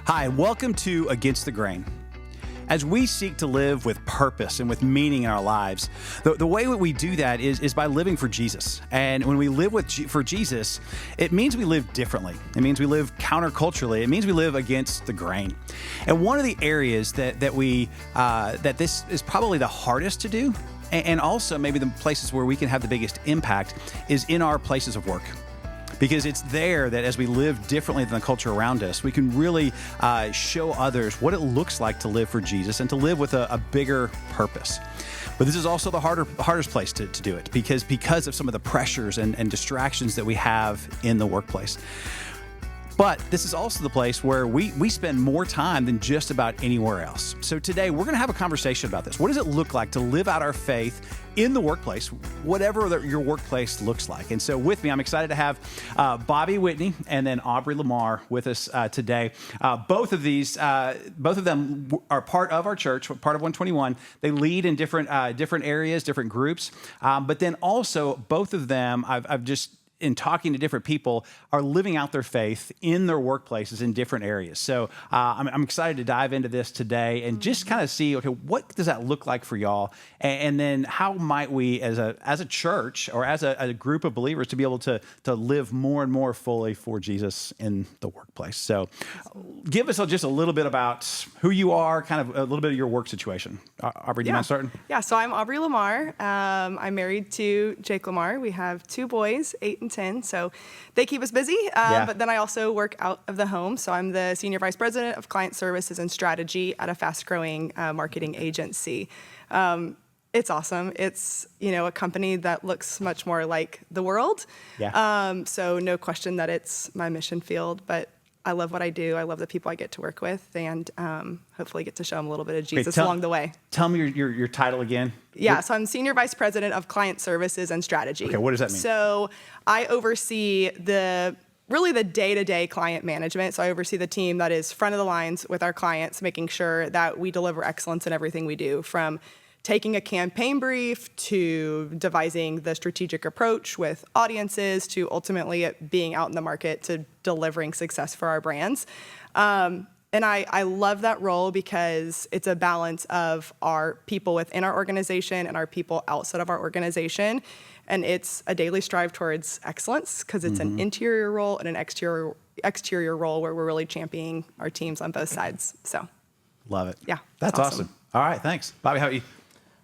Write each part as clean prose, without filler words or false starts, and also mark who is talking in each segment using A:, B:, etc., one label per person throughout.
A: Hi, and welcome to Against the Grain. As we seek to live with purpose and with meaning in our lives, the way that we do that is by living for Jesus. And when we live for Jesus, it means we live differently. It means we live counterculturally. It means we live against the grain. And one of the areas that this is probably the hardest to do, and also maybe the places where we can have the biggest impact, is in our places of work. Because it's there that as we live differently than the culture around us, we can really show others what it looks like to live for Jesus and to live with a bigger purpose. But this is also the hardest place to do it because of some of the pressures and distractions that we have in the workplace. But this is also the place where we spend more time than just about anywhere else. So today we're going to have a conversation about this. What does it look like to live out our faith in the workplace, whatever your workplace looks like? And so with me, I'm excited to have Bobby Whitney and then Aubrie Lamar with us today. Both of them are part of our church, part of 121. They lead in different areas, different groups. But then also both of them, I've just in talking to different people, are living out their faith in their workplaces in different areas. So I'm excited to dive into this today and just kind of see, okay, what does that look like for y'all? And then how might we as a church or as a group of believers to be able to live more and more fully for Jesus in the workplace? So give us just a little bit about who you are, kind of a little bit of your work situation. Aubrie, do you mind starting?
B: Yeah, so I'm Aubrie Lamar. I'm married to Jake Lamar. We have two boys, 8 and 10, so they keep us busy. But then I also work out of the home. So I'm the Senior Vice President of Client Services and Strategy at a fast-growing marketing agency. It's awesome. It's, a company that looks much more like the world. Yeah. So no question that it's my mission field, but I love what I do. I love the people I get to work with, and hopefully get to show them a little bit of Jesus along the way.
A: Tell me your title again.
B: Yeah, so I'm Senior Vice President of Client Services and Strategy.
A: Okay, what does that mean?
B: So I oversee the day-to-day client management. So I oversee the team that is front of the lines with our clients, making sure that we deliver excellence in everything we do, from taking a campaign brief to devising the strategic approach with audiences to ultimately it being out in the market to delivering success for our brands. And I love that role because it's a balance of our people within our organization and our people outside of our organization. And it's a daily strive towards excellence because it's an interior role and an exterior role where we're really championing our teams on both sides. So,
A: love it.
B: Yeah,
A: that's awesome. All right, thanks, Bobby. How are you?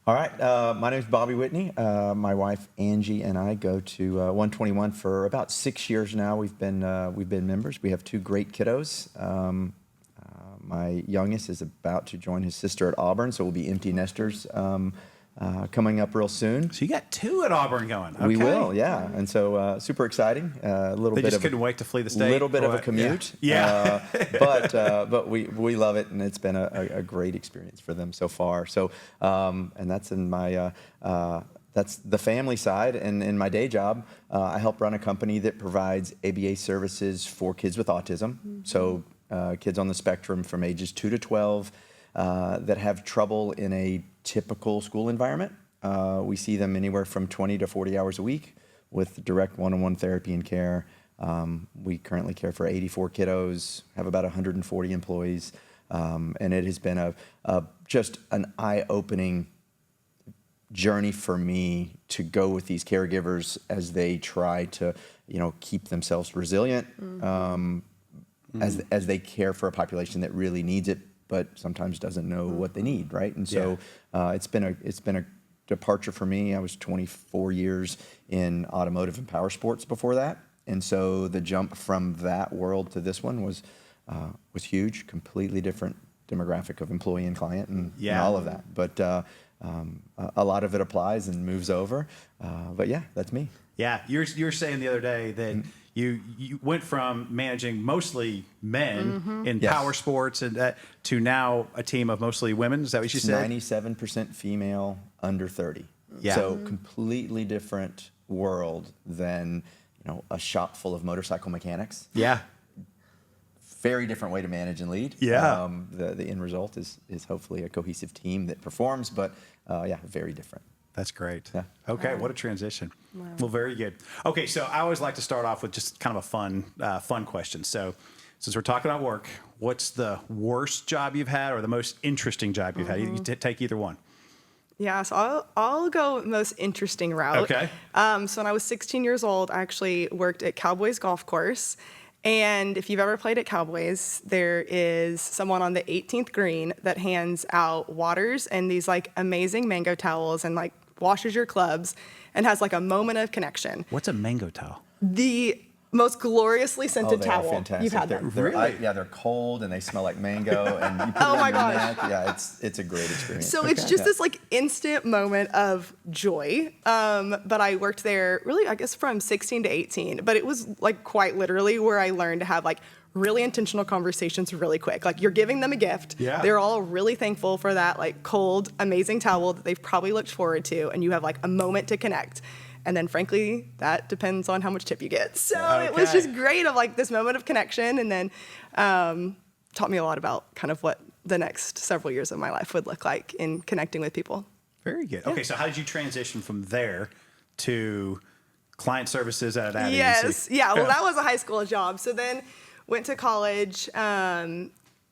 C: All right, my name is Bobby Whitney. My wife Angie and I go to 121 for about 6 years now. We've been members. We have two great kiddos. My youngest is about to join his sister at Auburn, so we'll be empty nesters coming up real soon.
A: So you got two at Auburn going. Okay.
C: We will, yeah. And so super exciting.
A: They just couldn't wait to flee the state.
C: A little bit of a commute.
A: Yeah.
C: But we love it, and it's been a great experience for them so far. So and that's in my that's the family side. And in my day job, I help run a company that provides ABA services for kids with autism. So kids on the spectrum from ages 2 to 12 that have trouble in a typical school environment. We see them anywhere from 20 to 40 hours a week with direct one-on-one therapy and care. We currently care for 84 kiddos, have about 140 employees, and it has been just an eye-opening journey for me to go with these caregivers as they try to, keep themselves resilient, as they care for a population that really needs it, but sometimes doesn't know what they need, right? And so it's been a departure for me. I was 24 years in automotive and power sports before that, and so the jump from that world to this one was huge. Completely different demographic of employee and client, and all of that. But a lot of it applies and moves over. But yeah, that's me.
A: Yeah, you were saying the other day that you went from managing mostly men in power sports and to now a team of mostly women. Is that what you said?
C: 97% female under 30.
A: Yeah.
C: So completely different world than a shop full of motorcycle mechanics.
A: Yeah.
C: Very different way to manage and lead.
A: Yeah.
C: The end result is hopefully a cohesive team that performs, but very different.
A: That's great.
C: Yeah.
A: Okay, what a transition. Wow. Well, very good. Okay, so I always like to start off with just kind of a fun question. So since we're talking about work, what's the worst job you've had or the most interesting job you've had? You take either one.
B: Yeah, so I'll go most interesting route.
A: Okay.
B: So when I was 16 years old, I actually worked at Cowboys Golf Course. And if you've ever played at Cowboys, there is someone on the 18th green that hands out waters and these like amazing mango towels and like washes your clubs and has like a moment of connection.
A: What's a mango towel?
B: The most gloriously scented
C: they
B: towel.
C: are fantastic.
B: You've had them.
A: Really?
C: They're cold and they smell like mango. And you put
B: Oh
C: it
B: my
C: in your
B: gosh.
C: neck. Yeah, it's a great experience.
B: So it's just this like instant moment of joy. But I worked there really, I guess, from 16 to 18. But it was like quite literally where I learned to have like really intentional conversations really quick. Like you're giving them a gift.
A: Yeah.
B: They're all really thankful for that like cold, amazing towel that they've probably looked forward to. And you have like a moment to connect. And then frankly, that depends on how much tip you get. So it was just great of like this moment of connection. And then taught me a lot about kind of what the next several years of my life would look like in connecting with people.
A: Very good. Okay, so how did you transition from there to client services at an
B: Yes.
A: agency?
B: Yeah. Well, that was a high school job. So then went to college,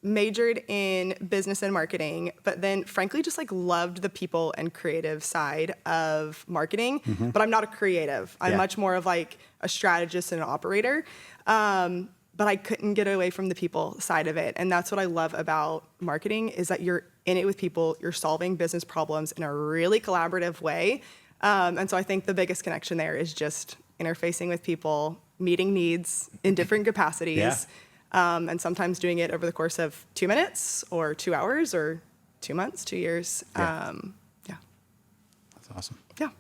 B: majored in business and marketing, but then frankly just like loved the people and creative side of marketing. But I'm not a creative. I'm much more of like a strategist and an operator. But I couldn't get away from the people side of it. And that's what I love about marketing is that you're in it with people, you're solving business problems in a really collaborative way. And so I think the biggest connection there is just interfacing with people, meeting needs in different capacities, and sometimes doing it over the course of 2 minutes or 2 hours or 2 months, 2 years.
A: That's awesome.
B: Yeah.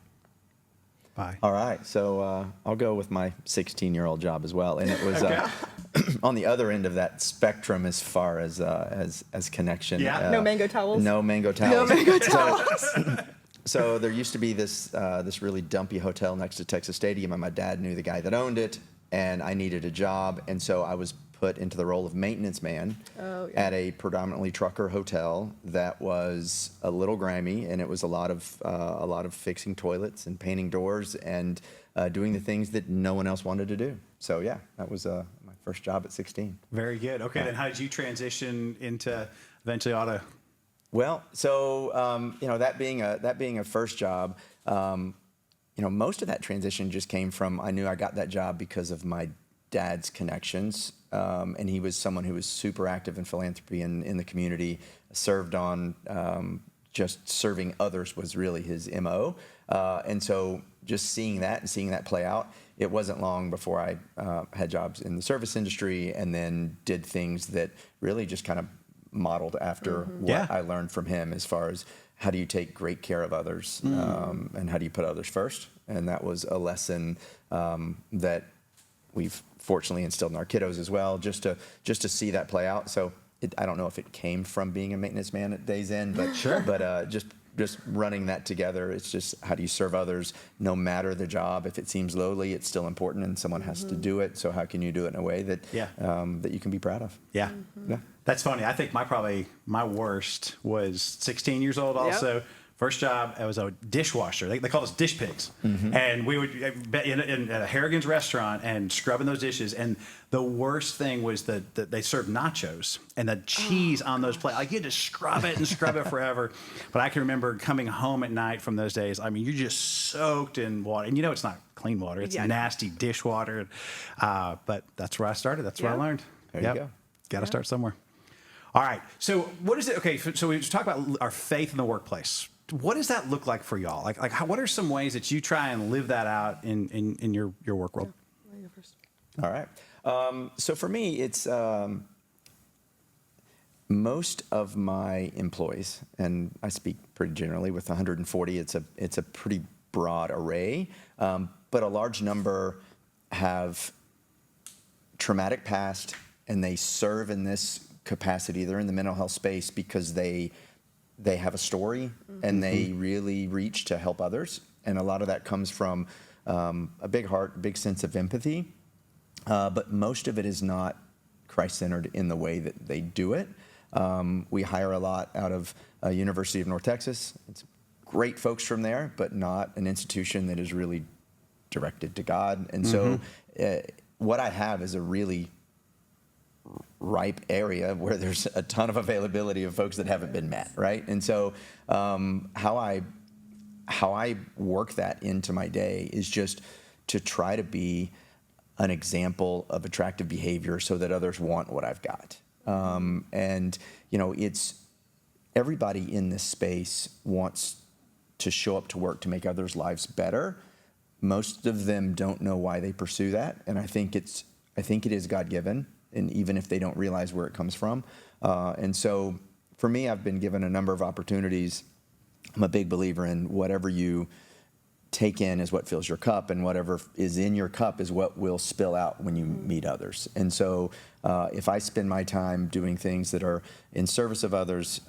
A: Bye.
C: All right, so I'll go with my 16-year-old job as well, and it was on the other end of that spectrum as far as connection.
A: Yeah.
B: No mango towels?
C: No mango towels.
B: No mango towels.
C: So there used to be this really dumpy hotel next to Texas Stadium, and my dad knew the guy that owned it, and I needed a job, and so I was put into the role of maintenance man at a predominantly trucker hotel that was a little grimy, and it was a lot of fixing toilets and painting doors and doing the things that no one else wanted to do. So yeah, that was my first job at 16.
A: Very good. Okay, then how did you transition into eventually auto?
C: Well, so that being a first job, most of that transition just came from I knew I got that job because of my dad's connections, and he was someone who was super active in philanthropy in the community. Served on just serving others was really his MO, and so just seeing that play out. It wasn't long before I had jobs in the service industry, and then did things that really just kind of modeled after what I learned from him as far as how do you take great care of others and how do you put others first. And that was a lesson that we've fortunately instilled in our kiddos as well, just to see that play out. So I don't know if it came from being a maintenance man at Days Inn, but just running that together. It's just how do you serve others no matter the job. If it seems lowly, it's still important and someone has to do it. So how can you do it in a way that that you can be proud of?
A: Yeah. That's funny. I think my worst was 16 years old also. Yep. First job, I was a dishwasher. They called us dish pigs. And we would be in a Harrigan's restaurant and scrubbing those dishes. And the worst thing was that they served nachos and the cheese on those plates. Like you had to scrub it forever. But I can remember coming home at night from those days. I mean, you're just soaked in water. And it's not clean water. It's nasty dishwater. But that's where I started. That's where I learned.
C: There you go.
A: Got to start somewhere. All right. So what is it? Okay. So we talk about our faith in the workplace. What does that look like for y'all? Like what are some ways that you try and live that out in your work world?
B: I'll go first.
C: All right. So for me, it's most of my employees, and I speak pretty generally with 140. It's a pretty broad array, but a large number have traumatic past, and they serve in this capacity. They're in the mental health space because they have a story and they really reach to help others. And a lot of that comes from a big heart, a big sense of empathy. But most of it is not Christ-centered in the way that they do it. We hire a lot out of University of North Texas. It's great folks from there, but not an institution that is really directed to God. And so what I have is a really ripe area where there's a ton of availability of folks that haven't been met, right? And so how I work that into my day is just to try to be an example of attractive behavior so that others want what I've got. And it's everybody in this space wants to show up to work to make others' lives better. Most of them don't know why they pursue that, and I think it is God-given, and even if they don't realize where it comes from. And so for me, I've been given a number of opportunities. I'm a big believer in whatever you take in is what fills your cup, and whatever is in your cup is what will spill out when you meet others. And so if I spend my time doing things that are in service of others,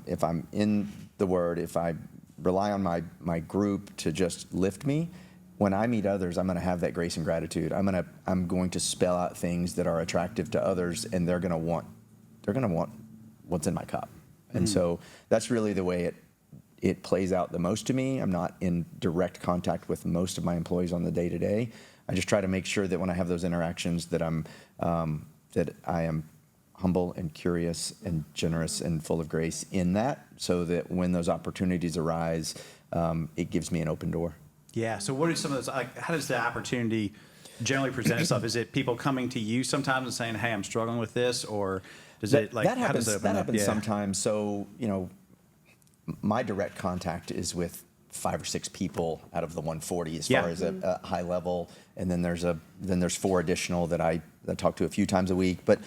C: if I'm in the Word, if I rely on my group to just lift me, when I meet others, I'm going to have that grace and gratitude. I'm going to spell out things that are attractive to others, and they're going to want what's in my cup. And so that's really the way it plays out the most to me. I'm not in direct contact with most of my employees on the day-to-day. I just try to make sure that when I have those interactions that I am humble and curious and generous and full of grace in that, so that when those opportunities arise, it gives me an open door.
A: Yeah. So what are some of those, how does the opportunity generally present itself? Is it people coming to you sometimes and saying, hey, I'm struggling with this? Or does it
C: that happens,
A: how does it open
C: that
A: up?
C: happens sometimes. So, my direct contact is with 5 or 6 people out of the 140 as far as a high level. And then there's 4 additional that I talk to a few times a week. But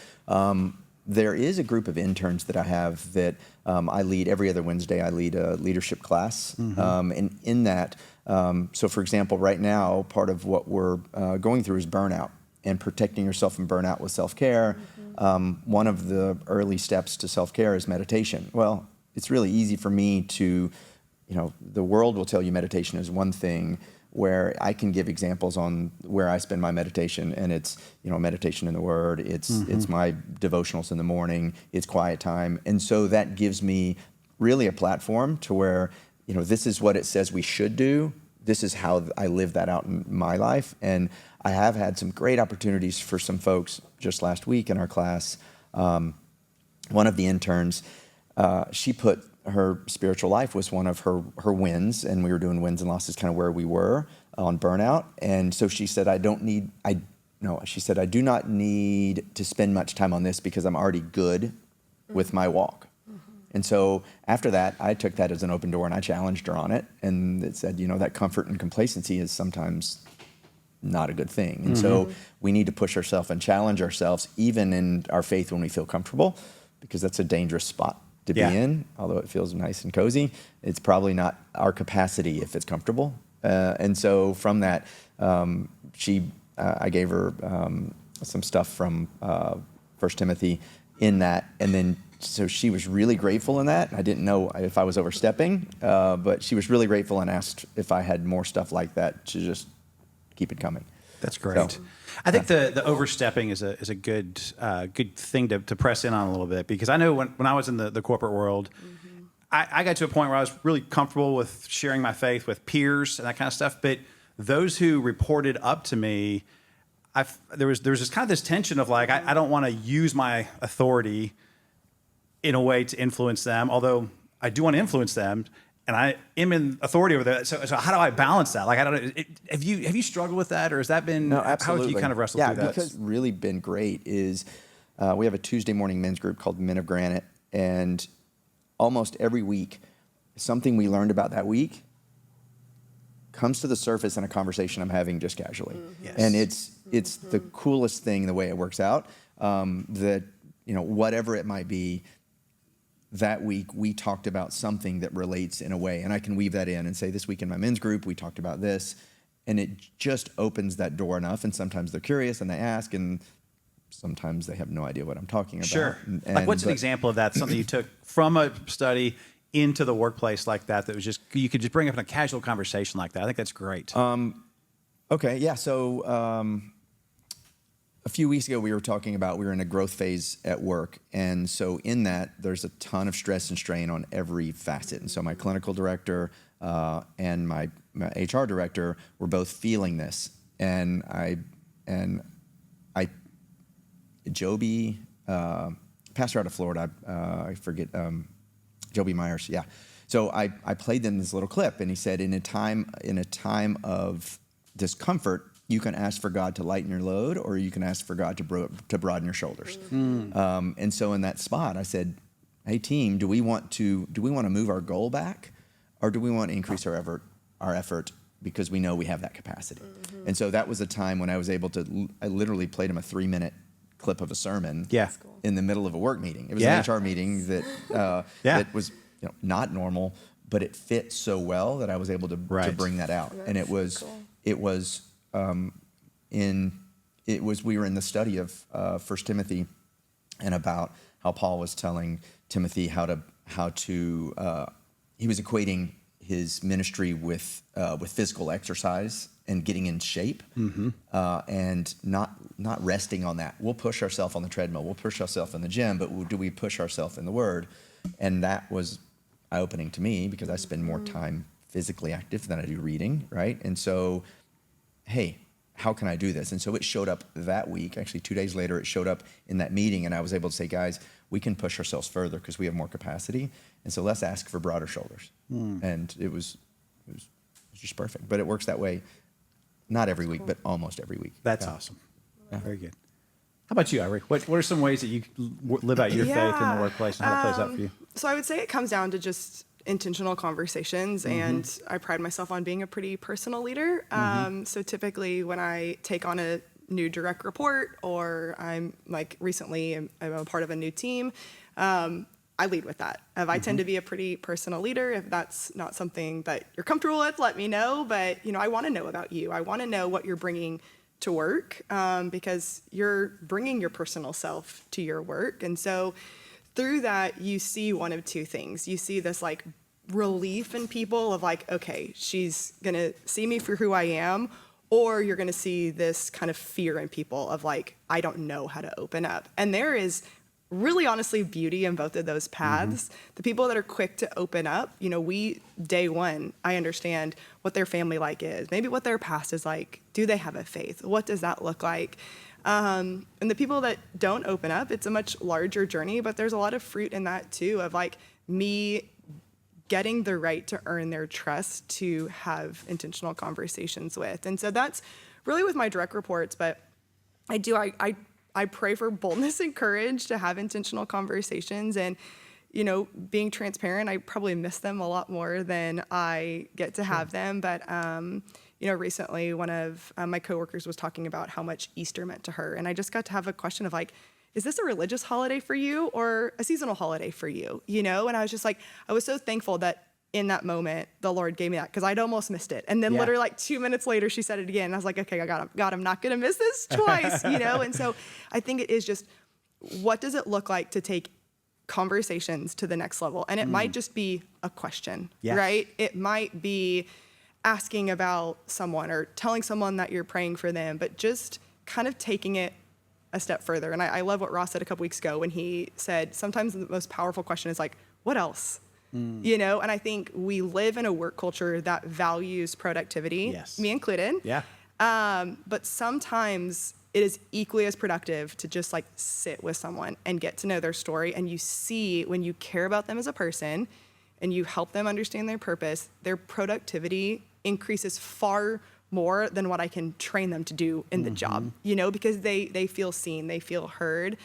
C: there is a group of interns that I have that I lead every other Wednesday. I lead a leadership class. And in that, so for example, right now, part of what we're going through is burnout and protecting yourself from burnout with self-care. One of the early steps to self-care is meditation. Well, it's really easy for me to, the world will tell you meditation is one thing, where I can give examples on where I spend my meditation, and it's, meditation in the Word, it's my devotionals in the morning, it's quiet time. And so that gives me really a platform to where, this is what it says we should do. This is how I live that out in my life. And I have had some great opportunities for some folks just last week in our class. One of the interns, she put her spiritual life was one of her wins, and we were doing wins and losses, kind of where we were on burnout. And so she said, I do not need to spend much time on this because I'm already good with my walk. And so after that, I took that as an open door and I challenged her on it. And it said, that comfort and complacency is sometimes not a good thing. And so we need to push ourselves and challenge ourselves, even in our faith when we feel comfortable, because that's a dangerous spot to be in. Although it feels nice and cozy, it's probably not our capacity if it's comfortable. And so from that, I gave her some stuff from 1 Timothy in that, and then so she was really grateful in that. I didn't know if I was overstepping, but she was really grateful and asked if I had more stuff like that to just keep it coming.
A: That's great. So, I think the overstepping is a good thing to press in on a little bit, because I know when I was in the corporate world, I got to a point where I was really comfortable with sharing my faith with peers and that kind of stuff. But those who reported up to me, there was this kind of this tension of like, I don't want to use my authority in a way to influence them, although I do want to influence them, and I am in authority over that. So how do I balance that? Like, have you struggled with that, or has that been?
C: No, absolutely.
A: How have you kind of wrestled through that?
C: Yeah, because really been great is we have a Tuesday morning men's group called Men of Granite, and almost every week, something we learned about that week comes to the surface in a conversation I'm having just casually.
A: Yes.
C: And it's the coolest thing the way it works out. That whatever it might be. That week, we talked about something that relates in a way, and I can weave that in and say, this week in my men's group, we talked about this, and it just opens that door enough, and sometimes they're curious, and they ask, and sometimes they have no idea what I'm talking about.
A: Sure. What's an example of that, something you took from a study into the workplace like that was just, you could just bring up in a casual conversation like that? I think that's great.
C: Okay, yeah, so a few weeks ago, we were in a growth phase at work. And so in that, there's a ton of stress and strain on every facet. And so my clinical director and my HR director were both feeling this. And Joby pastor out of Florida. I forget, Joby Myers. Yeah. So I played them this little clip, and he said, in a time of discomfort, you can ask for God to lighten your load, or you can ask for God to broaden your shoulders. And so in that spot, I said, hey team, do we want to move our goal back, or do we want to increase our effort because we know we have that capacity? And so that was a time when I was able to. I literally played him a 3-minute clip of a sermon. In the middle of a work meeting. It was an HR meeting that was not normal, but it fit so well that I was able to bring that out. And it was we were in the study of 1 Timothy, and about how Paul was telling Timothy how to he was equating his ministry with physical exercise and getting in shape, and not resting on that. We'll push ourselves on the treadmill, we'll push ourselves in the gym, but do we push ourselves in the Word? And that was eye-opening to me, because I spend more time physically active than I do reading, right? And so, hey, how can I do this? And so it showed up that week. Actually, 2 days later, it showed up in that meeting, and I was able to say, guys, we can push ourselves further because we have more capacity, and so let's ask for broader shoulders. And it was just perfect. But it works that way, not every week, but almost every week.
A: That's awesome. Very good. How about you, Aubrie? What are some ways that you live out your faith in the workplace, and how that plays out for you?
B: So I would say it comes down to just intentional conversations, and I pride myself on being a pretty personal leader. So typically when I take on a new direct report, or I'm recently I'm a part of a new team, I lead with that. I tend to be a pretty personal leader. If that's not something that you're comfortable with, let me know. But I want to know about you. I want to know what you're bringing to work, because you're bringing your personal self to your work. And so through that, you see one of two things. You see this relief in people of okay, she's going to see me for who I am, or you're going to see this kind of fear in people of I don't know how to open up. And there is really honestly beauty in both of those paths. The people that are quick to open up, day one, I understand what their family life is, maybe what their past is like. Do they have a faith? What does that look like? And the people that don't open up, it's a much larger journey, but there's a lot of fruit in that too, of me getting the right to earn their trust to have intentional conversations with. And so that's really with my direct reports, but I pray for boldness and courage to have intentional conversations, and, being transparent, I probably miss them a lot more than I get to have them. But, recently one of my coworkers was talking about how much Easter meant to her. And I just got to have a question of is this a religious holiday for you or a seasonal holiday for you? And I was just I was so thankful that in that moment, the Lord gave me that, because I'd almost missed it. And then literally 2 minutes later, she said it again. And I was like, okay, God, I'm not going to miss this twice, And so I think it is just, what does it look like to take conversations to the next level? And it might just be a question, right? It might be asking about someone or telling someone that you're praying for them, but just kind of taking it a step further. And I love what Ross said a couple weeks ago when he said, sometimes the most powerful question is what else? And I think we live in a work culture that values productivity, me included. But sometimes it is equally as productive to just sit with someone and get to know their story. And you see, when you care about them as a person and you help them understand their purpose, their productivity increases far more than what I can train them to do in the job, because they feel seen, they feel heard.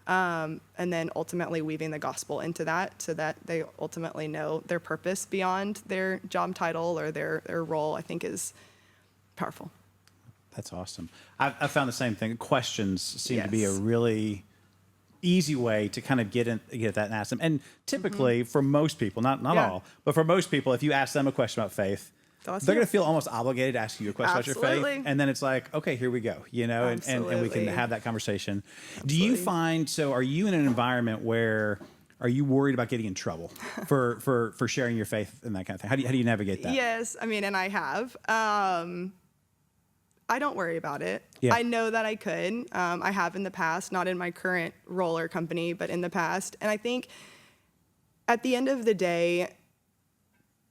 B: And then ultimately weaving the gospel into that so that they ultimately know their purpose beyond their job title or their role, I think is powerful.
A: That's awesome. I found the same thing. Questions seem to be a really easy way to kind of get that and ask them. And typically for most people, not all, but for most people, if you ask them a question about faith, they're going to feel almost obligated to ask you a question about your faith. And then it's okay, here we go, and we can have that conversation. Do you find, are you in an environment where, are you worried about getting in trouble for sharing your faith and that kind of thing? How do you navigate that?
B: Yes, and I have. I don't worry about it. I know that I could. I have in the past, not in my current role or company, but in the past. And I think at the end of the day,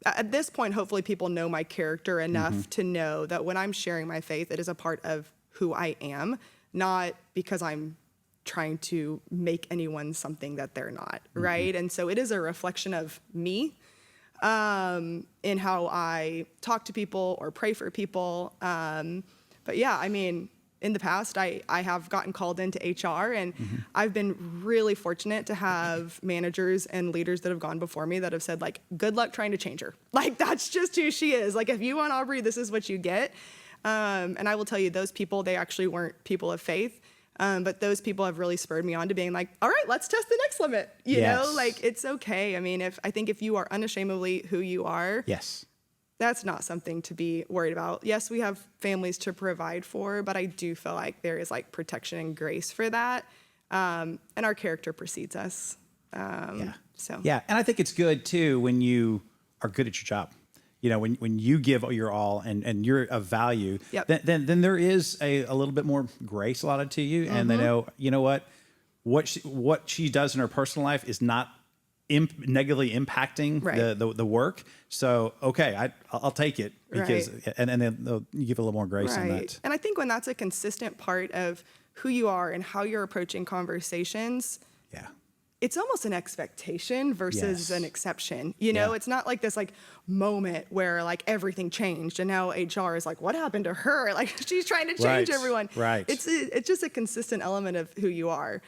B: at this point, hopefully people know my character enough to know that when I'm sharing my faith, it is a part of who I am, not because I'm trying to make anyone something that they're not, right? And so it is a reflection of me in how I talk to people or pray for people. But yeah, I mean, in the past, I have gotten called into HR, and I've been really fortunate to have managers and leaders that have gone before me that have said, like, good luck trying to change her. Like, that's just who she is. Like, if you want Aubrie, this is what you get. And I will tell you, those people, they actually weren't people of faith. But those people have really spurred me on to being like, all right, let's test the next limit. You know, like, it's okay. I mean, I think if you are unashamedly who you are, that's not something to be worried about. Yes, we have families to provide for, but I do feel like there is like protection and grace for that. And our character precedes us. So
A: yeah. And I think it's good too when you are good at your job. You know, when you give your all and you're of value, then there is a little bit more grace allotted to you. And they know, you know what she does in her personal life is not negatively impacting the work. So, okay, I'll take it because, and then you give a little more grace on that.
B: And I think when that's a consistent part of who you are and how you're approaching conversations, it's almost an expectation versus an exception. You know, it's not like this like moment where like everything changed and now HR is like, what happened to her? Like she's trying to change everyone. It's just a consistent element of who you are.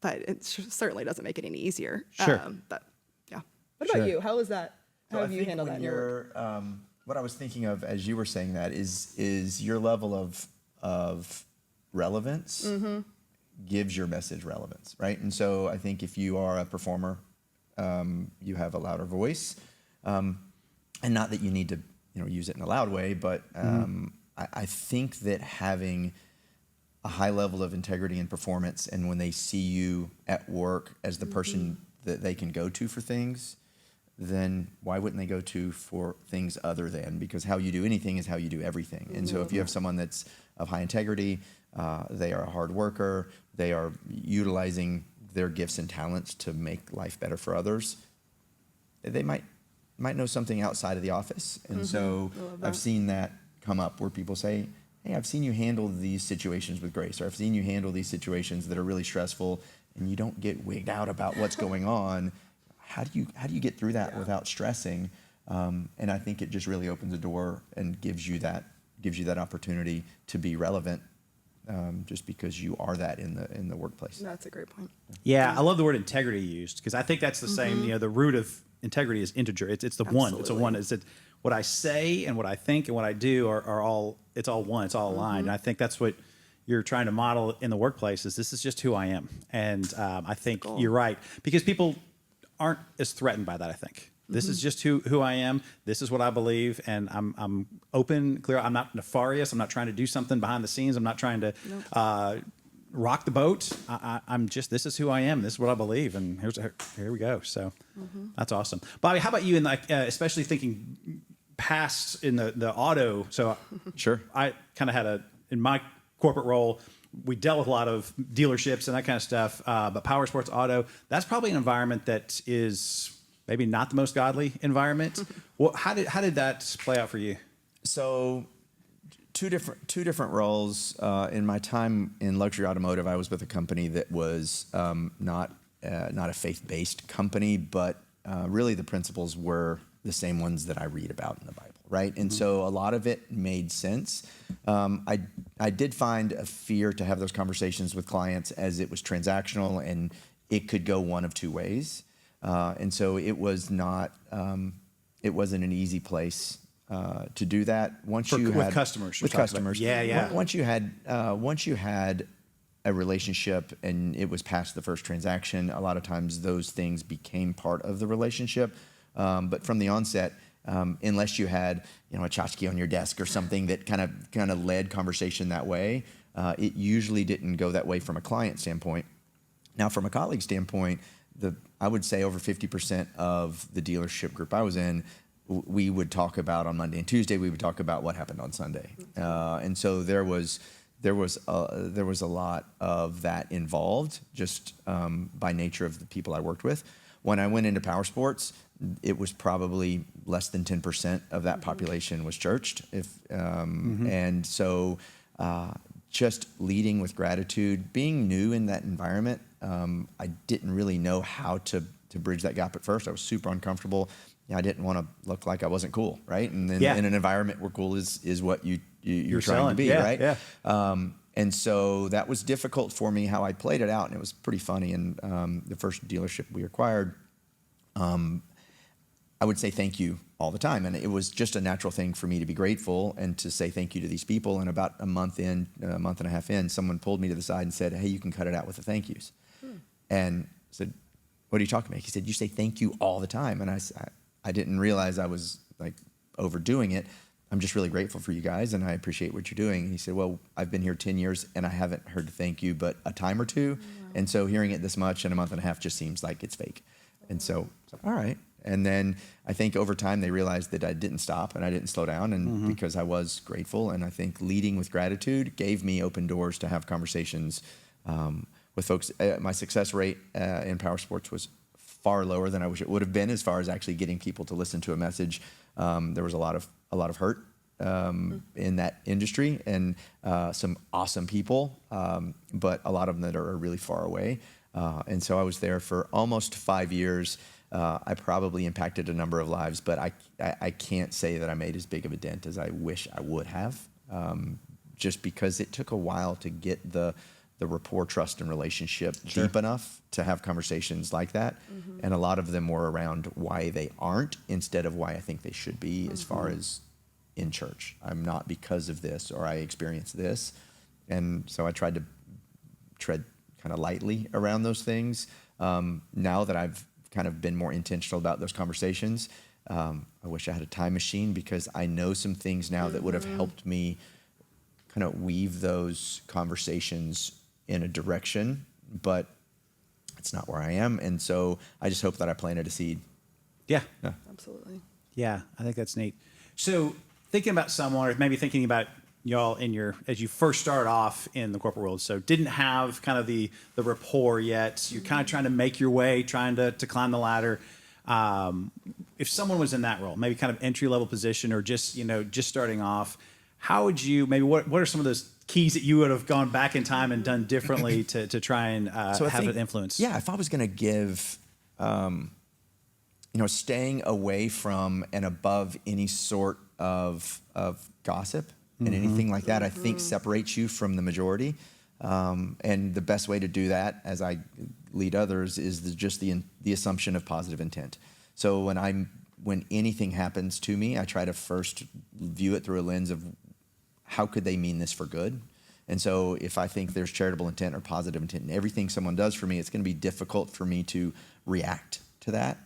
B: But it certainly doesn't make it any easier. But yeah. What about you? How was that? How have you handled that in your work?
C: What I was thinking of as you were saying that is your level of relevance gives your message relevance, right? And so I think if you are a performer, you have a louder voice, and not that you need to use it in a loud way, but I think that having a high level of integrity and performance, and when they see you at work as the person that they can go to for things, then why wouldn't they go to for things other than? Because how you do anything is how you do everything. And so if you have someone that's of high integrity, they are a hard worker, they are utilizing their gifts and talents to make life better for others, they might know something outside of the office. And so I've seen that come up where people say, hey, I've seen you handle these situations with grace, or I've seen you handle these situations that are really stressful and you don't get wigged out about what's going on. How do you get through that without stressing? And I think it just really opens the door and gives you that opportunity to be relevant, just because you are that in the workplace.
B: That's a great point.
A: Yeah, I love the word integrity used, because I think that's the same. The root of integrity is integer. It's the one. It's a one. It's what I say and what I think and what I do are all. It's all one. It's all aligned. And I think that's what you're trying to model in the workplace. This is just who I am. And I think you're right, because people aren't as threatened by that. I think this is just who I am. This is what I believe, and I'm open, clear. I'm not nefarious. I'm not trying to do something behind the scenes. I'm not trying to rock the boat. I'm just, this is who I am. This is what I believe, and here we go. So that's awesome, Bobby. How about you? And especially thinking past in the auto. So
C: sure,
A: I kind of had in my corporate role, we dealt with a lot of dealerships and that kind of stuff. But power sports auto, that's probably an environment that is maybe not the most godly environment. Well, how did that play out for you?
C: So two different roles. In my time in luxury automotive, I was with a company that was not a faith-based company, but really the principles were the same ones that I read about in the Bible, right? And so a lot of it made sense. I did find a fear to have those conversations with clients, as it was transactional and it could go one of two ways. And so it was not, it wasn't an easy place to do that. Once
A: with customers. Yeah.
C: Once you had a relationship and it was past the first transaction, a lot of times those things became part of the relationship. But from the onset, unless you had a tchotchke on your desk or something that kind of led conversation that way, it usually didn't go that way from a client standpoint. Now, from a colleague standpoint, I would say over 50% of the dealership group I was in, we would talk about on Monday and Tuesday. We would talk about what happened on Sunday, and so there was a lot of that involved, just by nature of the people I worked with. When I went into power sports, it was probably less than 10% of that population was churched. And so just leading with gratitude, being new in that environment. I didn't really know how to bridge that gap at first. I was super uncomfortable. I didn't want to look like I wasn't cool, right? And then in an environment where cool is what you're trying
A: selling.
C: to be, right?
A: Yeah.
C: And so that was difficult for me how I played it out, and it was pretty funny. And the first dealership we acquired, I would say thank you all the time. And it was just a natural thing for me to be grateful and to say thank you to these people. And about a month and a half in, someone pulled me to the side and said, hey, you can cut it out with the thank yous. And I said, what are you talking about? He said, you say thank you all the time. And I didn't realize I was like overdoing it. I'm just really grateful for you guys, and I appreciate what you're doing. And he said, well, I've been here 10 years, and I haven't heard the thank you but a time or two. Wow. And so hearing it this much in a month and a half just seems like it's fake. And so, all right. And then I think over time they realized that I didn't stop and I didn't slow down, and because I was grateful. And I think leading with gratitude gave me open doors to have conversations with folks. My success rate in power sports was far lower than I wish it would have been as far as actually getting people to listen to a message. There was a lot of hurt in that industry, and some awesome people, but a lot of them that are really far away. And so I was there for almost 5 years. I probably impacted a number of lives, but I can't say that I made as big of a dent as I wish I would have, just because it took a while to get the rapport, trust, and relationship deep enough to have conversations like that. And a lot of them were around why they aren't instead of why I think they should be as far as in church. I'm not because of this, or I experienced this. And so I tried to tread kind of lightly around those things. Now that I've kind of been more intentional about those conversations, I wish I had a time machine, because I know some things now that would have helped me kind of weave those conversations in a direction, but it's not where I am. And so I just hope that I planted a seed.
A: Yeah.
B: Absolutely.
A: Yeah, I think that's neat. So thinking about someone, or maybe thinking about y'all as you first started off in the corporate world, so didn't have kind of the rapport yet. You're kind of trying to make your way, trying to climb the ladder. If someone was in that role, maybe kind of entry-level position, or just starting off, how would you, maybe what are some of those keys that you would have gone back in time and done differently to try and have an influence? Yeah,
C: if I was going to give, staying away from and above any sort of gossip and anything like that, I think separates you from the majority. And the best way to do that, as I lead others, is just the assumption of positive intent. So when anything happens to me, I try to first view it through a lens of how could they mean this for good. And so if I think there's charitable intent or positive intent in everything someone does for me, it's going to be difficult for me to react to that.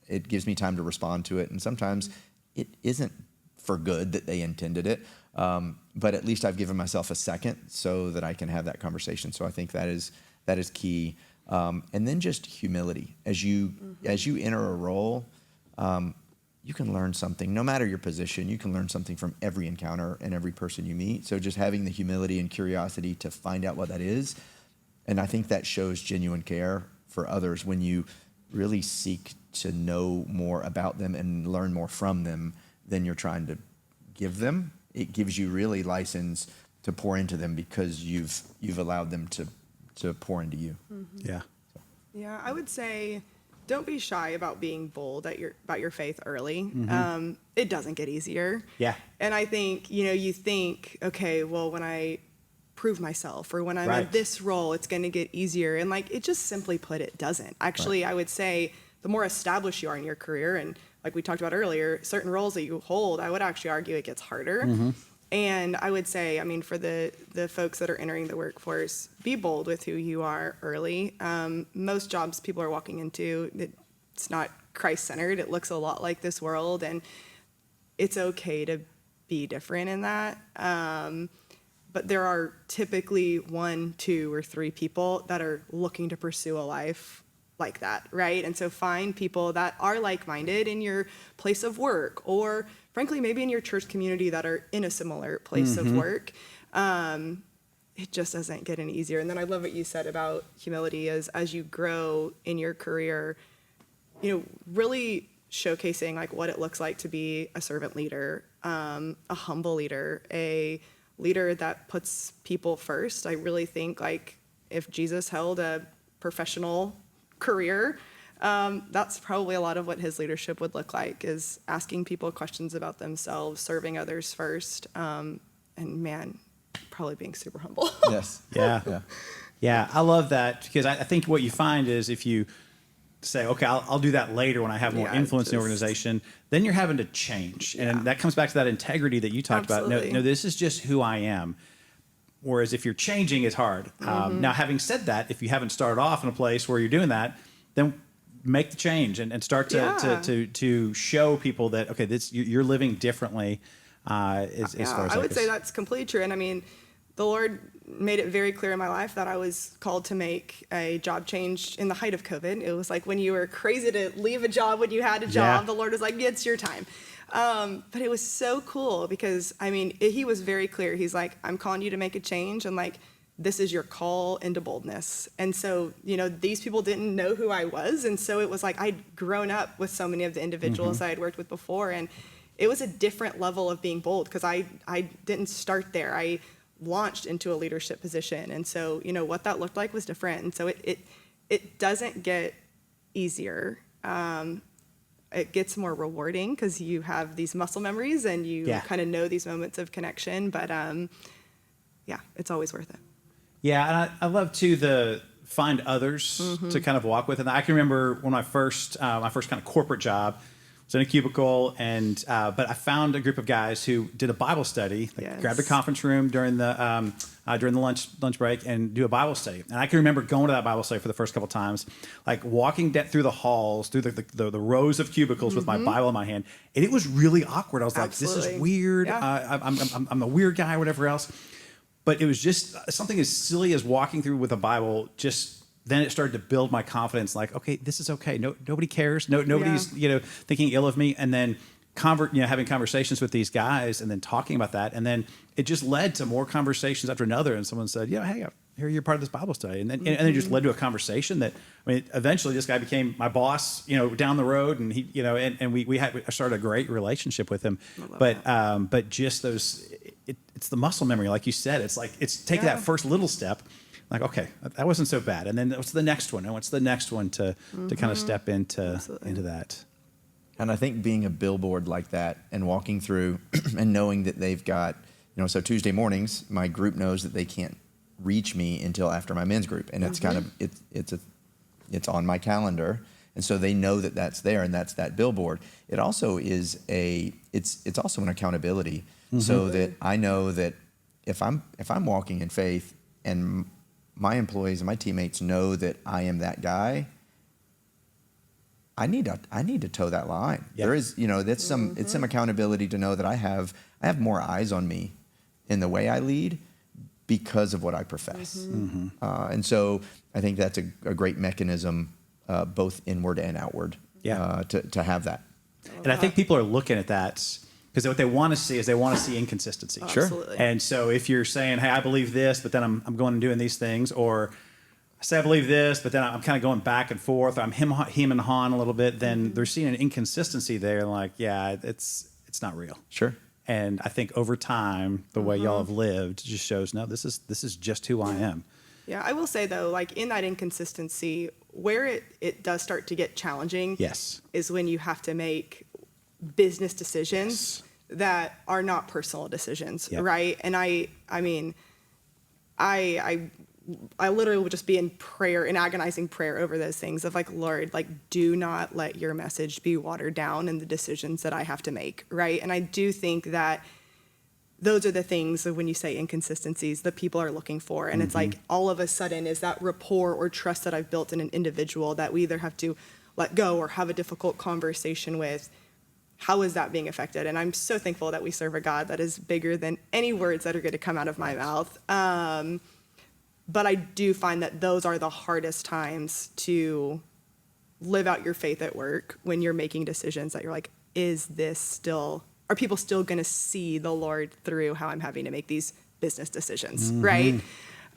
C: It gives me time to respond to it. And sometimes it isn't for good that they intended it. But at least I've given myself a second so that I can have that conversation. So I think that is key. And then just humility. As you enter a role, you can learn something. No matter your position, you can learn something from every encounter and every person you meet. So just having the humility and curiosity to find out what that is. And I think that shows genuine care for others when you really seek to know more about them and learn more from them than you're trying to give them. It gives you really license to pour into them because you've allowed them to pour into you.
A: Yeah.
B: Yeah, I would say don't be shy about being bold about your faith early. It doesn't get easier.
A: Yeah.
B: And I think, you think, okay, well, when I prove myself or when I'm in this role, it's going to get easier. And it just simply put, it doesn't. Actually, I would say the more established you are in your career, and like we talked about earlier, certain roles that you hold, I would actually argue it gets harder. And I would say, for the folks that are entering the workforce, be bold with who you are early. Most jobs people are walking into, it's not Christ-centered. It looks a lot like this world, and it's okay to be different in that. But there are typically 1, 2, or 3 people that are looking to pursue a life like that, right? And so find people that are like-minded in your place of work, or frankly, maybe in your church community that are in a similar place of work. It just doesn't get any easier. And then I love what you said about humility as you grow in your career, really showcasing what it looks like to be a servant leader, a humble leader, a leader that puts people first. I really think like if Jesus held a professional career, that's probably a lot of what his leadership would look like, is asking people questions about themselves, serving others first, and man, probably being super humble.
C: Yes.
A: Yeah, I love that, because I think what you find is if you say, okay, I'll do that later when I have more influence in the organization, then you're having to change. And that comes back to that integrity that you talked about. No, this is just who I am. Whereas if you're changing, it's hard. Now, having said that, if you haven't started off in a place where you're doing that, then make the change and start to show people that, okay, you're living differently. As far as
B: I would say that's completely true. And I mean, the Lord made it very clear in my life that I was called to make a job change in the height of COVID. It was like when you were crazy to leave a job when you had a job, the Lord was like, it's your time. But it was so cool because, I mean, he was very clear. He's like, I'm calling you to make a change, and like, this is your call into boldness. And so, these people didn't know who I was. And so it was like, I'd grown up with so many of the individuals I had worked with before. And it was a different level of being bold because I didn't start there. I launched into a leadership position. And so, what that looked like was different. And so it doesn't get easier. It gets more rewarding because you have these muscle memories and you kind of know these moments of connection. But it's always worth it.
A: Yeah, and I love too the find others to kind of walk with. And I can remember when my first kind of corporate job was in a cubicle, and but I found a group of guys who did a Bible study. Grabbed a conference room during the lunch break and do a Bible study. And I can remember going to that Bible study for the first couple of times, like walking through the halls, through the rows of cubicles with my Bible in my hand, and it was really awkward. I was like, "This is weird. I'm a weird guy," or whatever else. But it was just something as silly as walking through with a Bible. Just then it started to build my confidence. Like, okay, this is okay. Nobody cares. Nobody's thinking ill of me. And then having conversations with these guys, and then talking about that, and then it just led to more conversations after another. And someone said, hey, here you're part of this Bible study, and then and it just led to a converation that, I mean, eventually this guy became my boss, down the road, and he, and we started a great relationship with him. But just those. It's the muscle memory, like you said. It's like it's taking that first little step, like, okay, that wasn't so bad, and then what's the next one, and what's the next one to kind of step into that.
C: And I think being a billboard like that and walking through and knowing that they've got, so Tuesday mornings, my group knows that they can't reach me until after my men's group, and it's kind of it's on my calendar, and so they know that that's there, and that's that billboard. It also is it's also an accountability. So that I know that if I'm walking in faith and my employees and my teammates know that I am that guy, I need to toe that line. Yep. There is, that's it's some accountability to know that I have more eyes on me in the way I lead because of what I profess. And so I think that's a great mechanism, both inward and outward, to have that.
A: And I think people are looking at that because what they want to see is inconsistency.
C: Sure.
B: Absolutely.
A: And so if you're saying, hey, I believe this, but then I'm going and doing these things, or I say I believe this, but then I'm kind of going back and forth, or I'm him and han a little bit, then they're seeing an inconsistency there, like, it's not real.
C: Sure.
A: And I think over time, the way y'all have lived just shows, no, this is just who I am.
B: Yeah, I will say though, like in that inconsistency, where it does start to get challenging, is when you have to make business decisions that are not personal decisions, right? And I mean, I literally would just be in prayer, in agonizing prayer over those things of like, Lord, like, do not let your message be watered down in the decisions that I have to make, right? And I do think that those are the things that when you say inconsistencies that people are looking for. And it's like all of a sudden is that rapport or trust that I've built in an individual that we either have to let go or have a difficult conversation with. How is that being affected? And I'm so thankful that we serve a God that is bigger than any words that are going to come out of my mouth. But I do find that those are the hardest times to live out your faith at work when you're making decisions that you're like, are people still going to see the Lord through how I'm having to make these business decisions, right?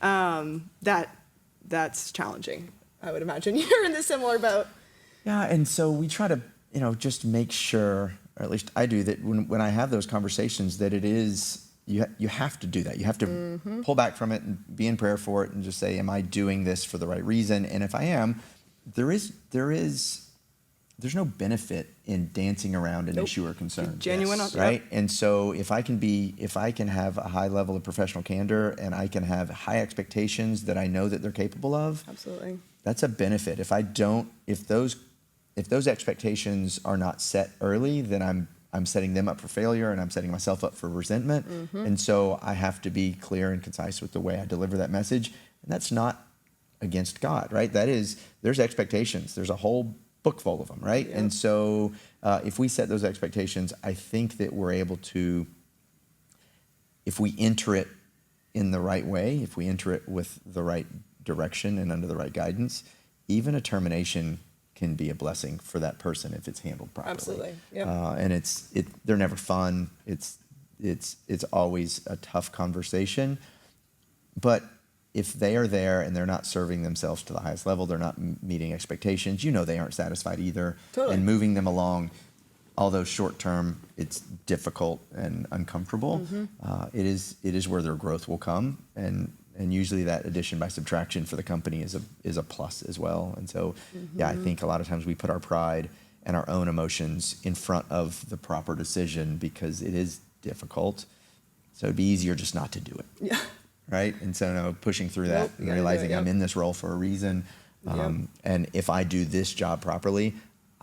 B: That's challenging. I would imagine you're in a similar boat.
C: Yeah, and so we try to, just make sure, or at least I do, that when I have those conversations, that it is you have to do that. You have to pull back from it and be in prayer for it and just say, am I doing this for the right reason? And if I am, there's no benefit in dancing around an issue or concern.
B: Genuine,
C: right? And so if I can have a high level of professional candor and I can have high expectations that I know that they're capable of,
B: absolutely,
C: that's a benefit. If those expectations are not set early, then I'm setting them up for failure and I'm setting myself up for resentment. And so I have to be clear and concise with the way I deliver that message. And that's not against God, right? There's expectations. There's a whole book full of them, right?
B: Yeah.
C: And so if we set those expectations, I think that we're able to, if we enter it in the right way, if we enter it with the right direction and under the right guidance, even a termination can be a blessing for that person if it's handled properly.
B: Absolutely, yeah.
C: And they're never fun. It's always a tough conversation, but if they are there and they're not serving themselves to the highest level, they're not meeting expectations, they aren't satisfied either.
B: Totally.
C: And moving them along, although short term, it's difficult and uncomfortable, it is where their growth will come. And usually that addition by subtraction for the company is a plus as well. And so, I think a lot of times we put our pride and our own emotions in front of the proper decision because it is difficult. So it'd be easier just not to do it.
B: Yeah.
C: Right? And so pushing through that and realizing I'm in this role for a reason. And if I do this job properly,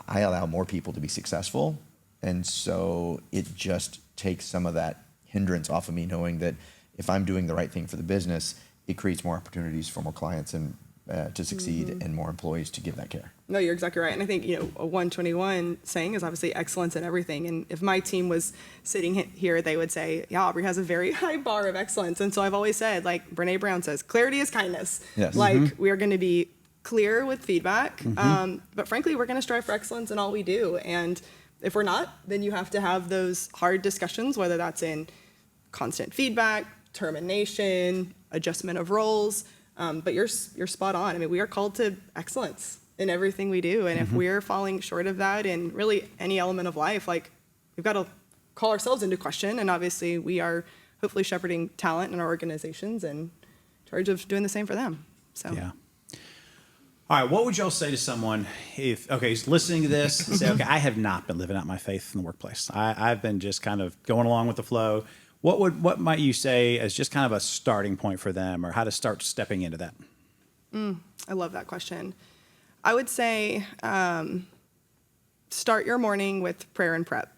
C: I allow more people to be successful. And so it just takes some of that hindrance off of me, knowing that if I'm doing the right thing for the business, it creates more opportunities for more clients and to succeed and more employees to give that care.
B: No, you're exactly right. And I think, a 121 saying is obviously excellence in everything. And if my team was sitting here, they would say, yeah, Aubrie has a very high bar of excellence. And so I've always said, like Brene Brown says, clarity is kindness.
C: Yes.
B: Like we are going to be clear with feedback. But frankly, we're going to strive for excellence in all we do. And if we're not, then you have to have those hard discussions, whether that's in constant feedback, termination, adjustment of roles. But you're spot on. I mean, we are called to excellence in everything we do. And if we're falling short of that in really any element of life, like we've got to call ourselves into question. And obviously we are hopefully shepherding talent in our organizations and in charge of doing the same for them. So.
A: Yeah. All right. What would y'all say to someone if, he's listening to this and say, I have not been living out my faith in the workplace. I've been just kind of going along with the flow. What might you say as just kind of a starting point for them, or how to start stepping into that?
B: I love that question. I would say start your morning with prayer and prep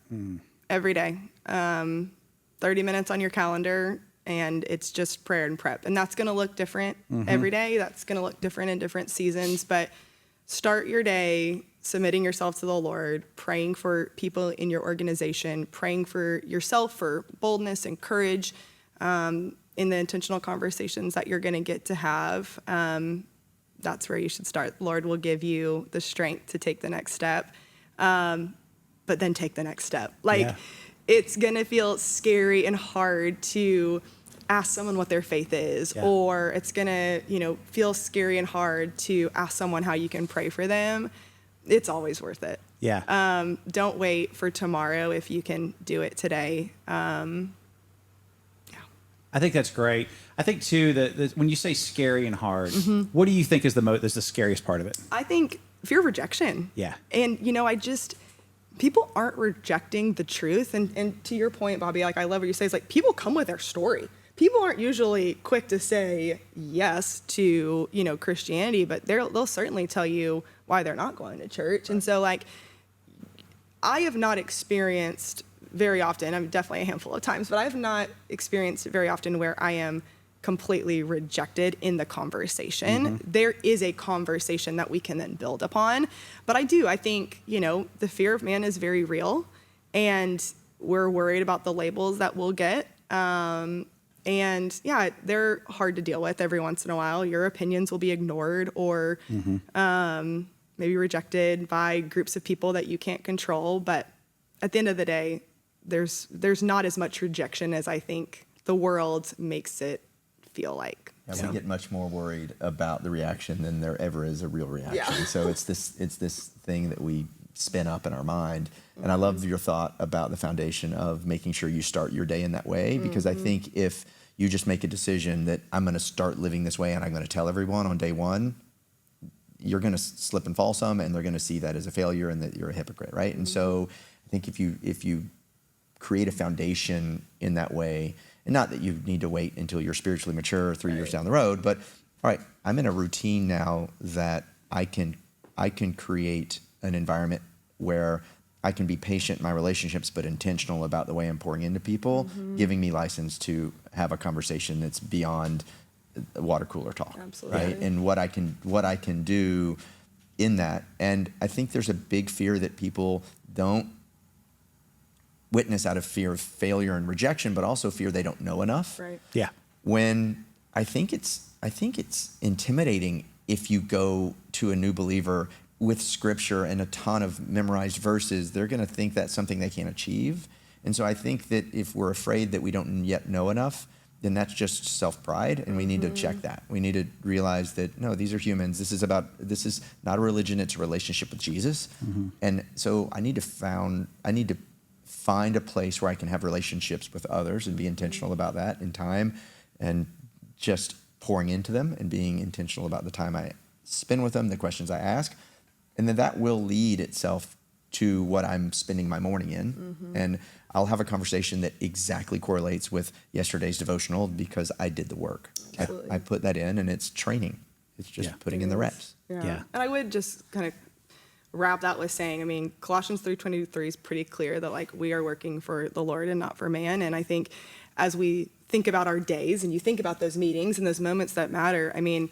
B: every day. 30 minutes on your calendar, and it's just prayer and prep. And that's going to look different every day. That's going to look different in different seasons. But start your day submitting yourself to the Lord, praying for people in your organization, praying for yourself for boldness and courage in the intentional conversations that you're going to get to have. That's where you should start. The Lord will give you the strength to take the next step, but then take the next step. It's going to feel scary and hard to ask someone what their faith is, or it's going to, feel scary and hard to ask someone how you can pray for them. It's always worth it.
A: Yeah.
B: Don't wait for tomorrow if you can do it today.
A: I think that's great. I think too that when you say scary and hard, what do you think is the scariest part of it?
B: I think fear of rejection.
A: Yeah.
B: And people aren't rejecting the truth. And to your point, Bobby, I love what you say. It's like people come with their story. People aren't usually quick to say yes to, Christianity, but they'll certainly tell you why they're not going to church. And so I have not experienced very often, I'm definitely a handful of times, but I have not experienced very often where I am completely rejected in the conversation. There is a conversation that we can then build upon. But I think, the fear of man is very real, and we're worried about the labels that we'll get. And they're hard to deal with every once in a while. Your opinions will be ignored or maybe rejected by groups of people that you can't control. But at the end of the day, there's not as much rejection as I think the world makes it feel like.
C: Yeah, we get much more worried about the reaction than there ever is a real reaction.
B: Yeah.
C: So it's this thing that we spin up in our mind. And I love your thought about the foundation of making sure you start your day in that way, because I think if you just make a decision that I'm going to start living this way and I'm going to tell everyone on day one, you're going to slip and fall some, and they're going to see that as a failure and that you're a hypocrite, right? And so I think if you create a foundation in that way, and not that you need to wait until you're spiritually mature 3 years down the road, but all right, I'm in a routine now that I can create an environment where I can be patient in my relationships, but intentional about the way I'm pouring into people, giving me license to have a conversation that's beyond water cooler talk.
B: Absolutely.
C: Right? And what I can do in that. And I think there's a big fear that people don't witness out of fear of failure and rejection, but also fear they don't know enough.
B: Right.
A: Yeah.
C: When I think it's intimidating if you go to a new believer with scripture and a ton of memorized verses, they're going to think that's something they can't achieve. And so I think that if we're afraid that we don't yet know enough, then that's just self-pride, and we need to check that. We need to realize that, no, these are humans. This is not a religion, it's a relationship with Jesus. And so I need to find a place where I can have relationships with others and be intentional about that in time, and just pouring into them and being intentional about the time I spend with them, the questions I ask. And then that will lead itself to what I'm spending my morning in. And I'll have a conversation that exactly correlates with yesterday's devotional because I did the work. I put that in, and it's training. It's just putting in the reps.
B: Yeah. And I would just kind of wrap that with saying, I mean, Colossians 3:23 is pretty clear that like we are working for the Lord and not for man. And I think as we think about our days and you think about those meetings and those moments that matter, I mean,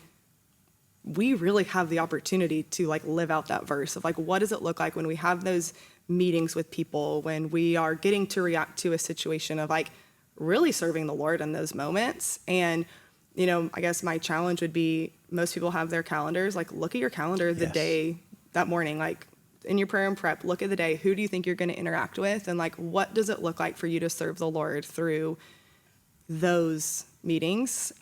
B: we really have the opportunity to like live out that verse of like, what does it look like when we have those meetings with people, when we are getting to react to a situation of like really serving the Lord in those moments. And, you know, I guess my challenge would be, most people have their calendars, like look at your calendar the day, that morning, like in your prayer and prep, look at the day, who do you think you're going to interact with? And like, what does it look like for you to serve the Lord through those meetings?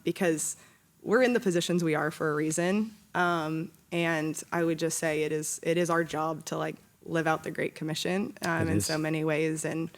B: Because we're in the positions we are for a reason. And I would just say it is our job to like live out the Great Commission in so many ways. And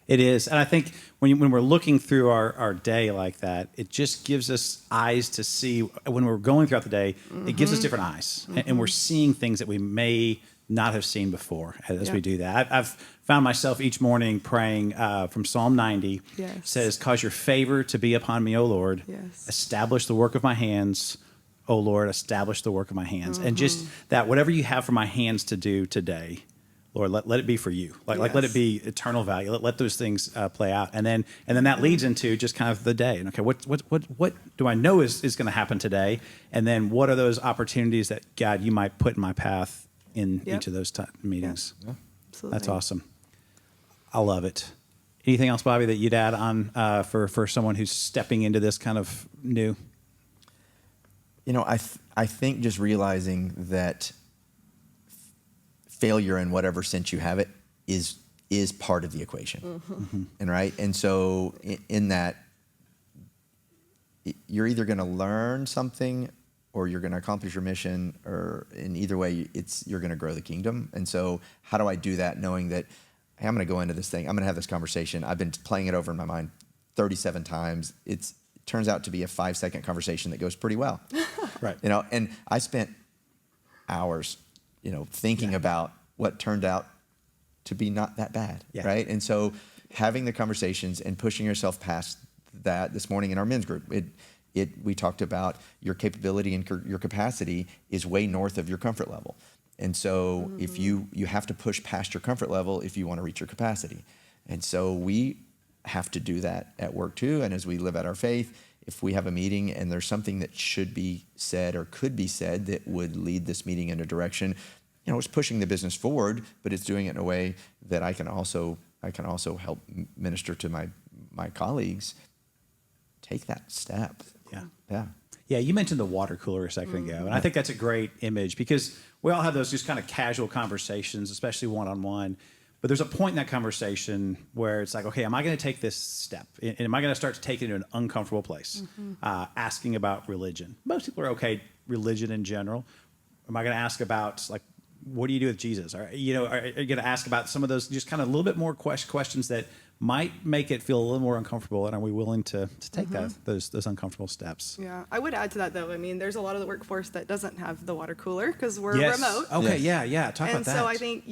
A: it is. And I think when we're looking through our day like that, it just gives us eyes to see. When we're going throughout the day, it gives us different eyes. And we're seeing things that we may not have seen before as we do that. I've found myself each morning praying from Psalm 90. Says, cause your favor to be upon me, O Lord. Establish the work of my hands. O Lord, establish the work of my hands. And just that, whatever you have for my hands to do today, Lord, let it be for you. Like let it be eternal value. Let those things play out. And then that leads into just kind of the day. And okay, what do I know is going to happen today? And then what are those opportunities that God you might put in my path in each of those meetings?
B: Absolutely.
A: That's awesome. I love it. Anything else, Bobby, that you'd add on for someone who's stepping into this kind of new?
C: You know, I think just realizing that failure in whatever sense you have it is part of the equation. And right. And so in that, you're either going to learn something or you're going to accomplish your mission, or in either way, you're going to grow the kingdom. And so how do I do that knowing that, hey, I'm going to go into this thing, I'm going to have this conversation. I've been playing it over in my mind 37 times. It turns out to be a 5-second conversation that goes pretty well.
A: Right.
C: You know, and I spent hours, you know, thinking about what turned out to be not that bad, right? And so having the conversations and pushing yourself past that. This morning in our men's group, we talked about your capability and your capacity is way north of your comfort level. And so if you have to push past your comfort level if you want to reach your capacity. And so we have to do that at work too. And as we live out our faith, if we have a meeting and there's something that should be said or could be said that would lead this meeting in a direction, you know, it's pushing the business forward, but it's doing it in a way that I can also help minister to my colleagues. Take that step.
A: Yeah, you mentioned the water cooler a second ago, and I think that's a great image because we all have those just kind of casual conversations, especially one-on-one. But there's a point in that conversation where it's like, okay, am I going to take this step? And am I going to start to take it to an uncomfortable place? Asking about religion. Most people are okay, religion in general. Am I going to ask about like what do you do with Jesus? Are you going to ask about some of those, just kind of a little bit more questions that might make it feel a little more uncomfortable, and are we willing to take those uncomfortable steps?
B: Yeah, I would add to that though. I mean, there's a lot of the workforce that doesn't have the water cooler because we're remote.
A: Okay, yeah. Talk about that.
B: And so I think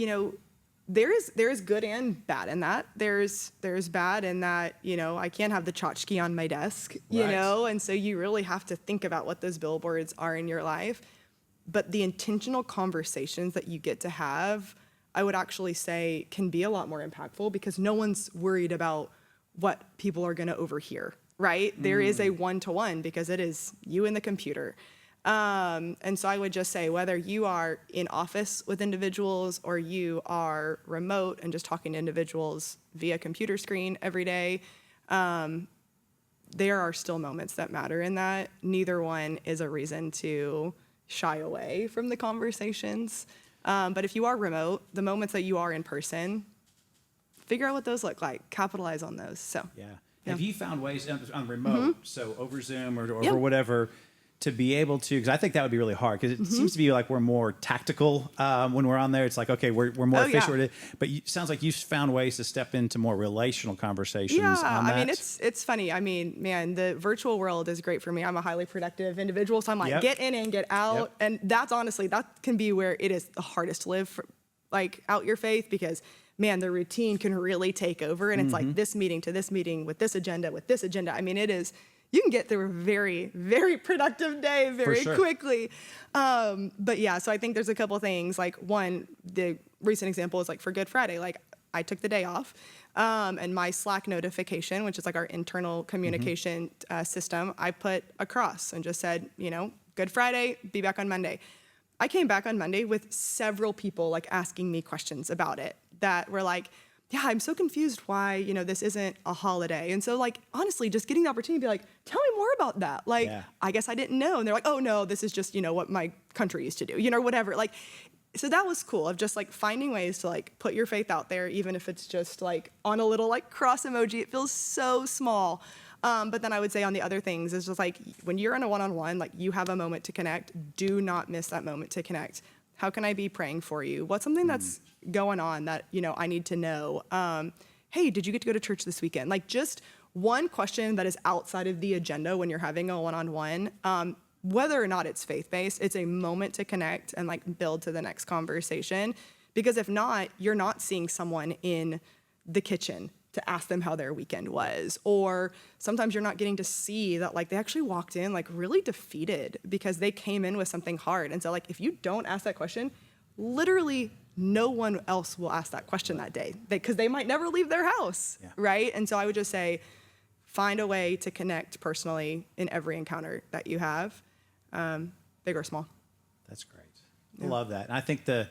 B: there is good and bad in that. There's bad in that I can't have the tchotchke on my desk, and so you really have to think about what those billboards are in your life. But the intentional conversations that you get to have, I would actually say, can be a lot more impactful because no one's worried about what people are going to overhear, right? There is a one-to-one because it is you and the computer. And so I would just say, whether you are in office with individuals or you are remote and just talking to individuals via computer screen every day, there are still moments that matter in that. Neither one is a reason to shy away from the conversations. But if you are remote, the moments that you are in person, figure out what those look like. Capitalize on those. So
A: yeah. Have you found ways on remote, so over Zoom or over whatever, to be able to, because I think that would be really hard, because it seems to be like we're more tactical when we're on there. It's like, okay, we're more efficient. Yeah. But it sounds like you've found ways to step into more relational conversations on that.
B: I mean, it's funny. I mean, man, the virtual world is great for me. I'm a highly productive individual, so I'm like, get in and get out. And that's honestly, that can be where it is the hardest to live, out your faith, because man, the routine can really take over. And it's like this meeting to this meeting with this agenda. I mean, it is, you can get through a very, very productive day very quickly. But yeah, so I think there's a couple things. Like one, the recent example is like for Good Friday, like I took the day off and my Slack notification, which is like our internal communication system, I put a cross and just said, Good Friday, be back on Monday. I came back on Monday with several people like asking me questions about it that were like, yeah, I'm so confused why, this isn't a holiday. And so like, honestly, just getting the opportunity to be like, tell me more about that. Like, I guess I didn't know. And they're like, oh no, this is just, what my country used to do, or whatever. Like, so that was cool of just like finding ways to like put your faith out there, even if it's just like on a little like cross emoji. It feels so small. But then I would say on the other things is just like when you're in a one-on-one, like you have a moment to connect, do not miss that moment to connect. How can I be praying for you? What's something that's going on that, I need to know? Hey, did you get to go to church this weekend? Like just one question that is outside of the agenda when you're having a one-on-one, whether or not it's faith-based, it's a moment to connect and like build to the next conversation. Because if not, you're not seeing someone in the kitchen to ask them how their weekend was. Or sometimes you're not getting to see that like they actually walked in like really defeated because they came in with something hard. And so like if you don't ask that question, literally no one else will ask that question that day because they might never leave their house, right? And so I would just say, find a way to connect personally in every encounter that you have, big or small.
A: That's great. I love that. And I think the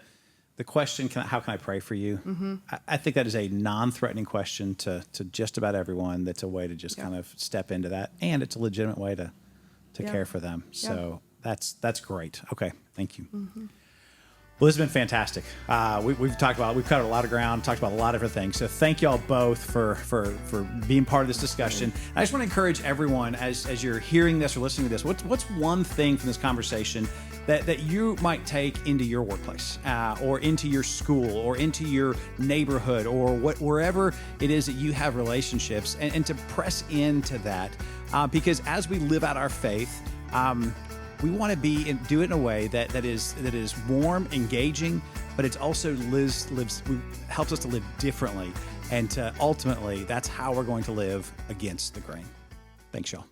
A: question, how can I pray for you? I think that is a non-threatening question to just about everyone. That's a way to just kind of step into that. And it's a legitimate way to care for them. So that's great. Okay, thank you. Well, this has been fantastic. We've covered a lot of ground, talked about a lot of different things. So thank y'all both for being part of this discussion. I just want to encourage everyone as you're hearing this or listening to this, what's one thing from this conversation that you might take into your workplace or into your school or into your neighborhood or wherever it is that you have relationships, and to press into that because as we live out our faith, we want to do it in a way that is warm, engaging, but it's also helps us to live differently, and ultimately that's how we're going to live against the grain. Thanks, y'all.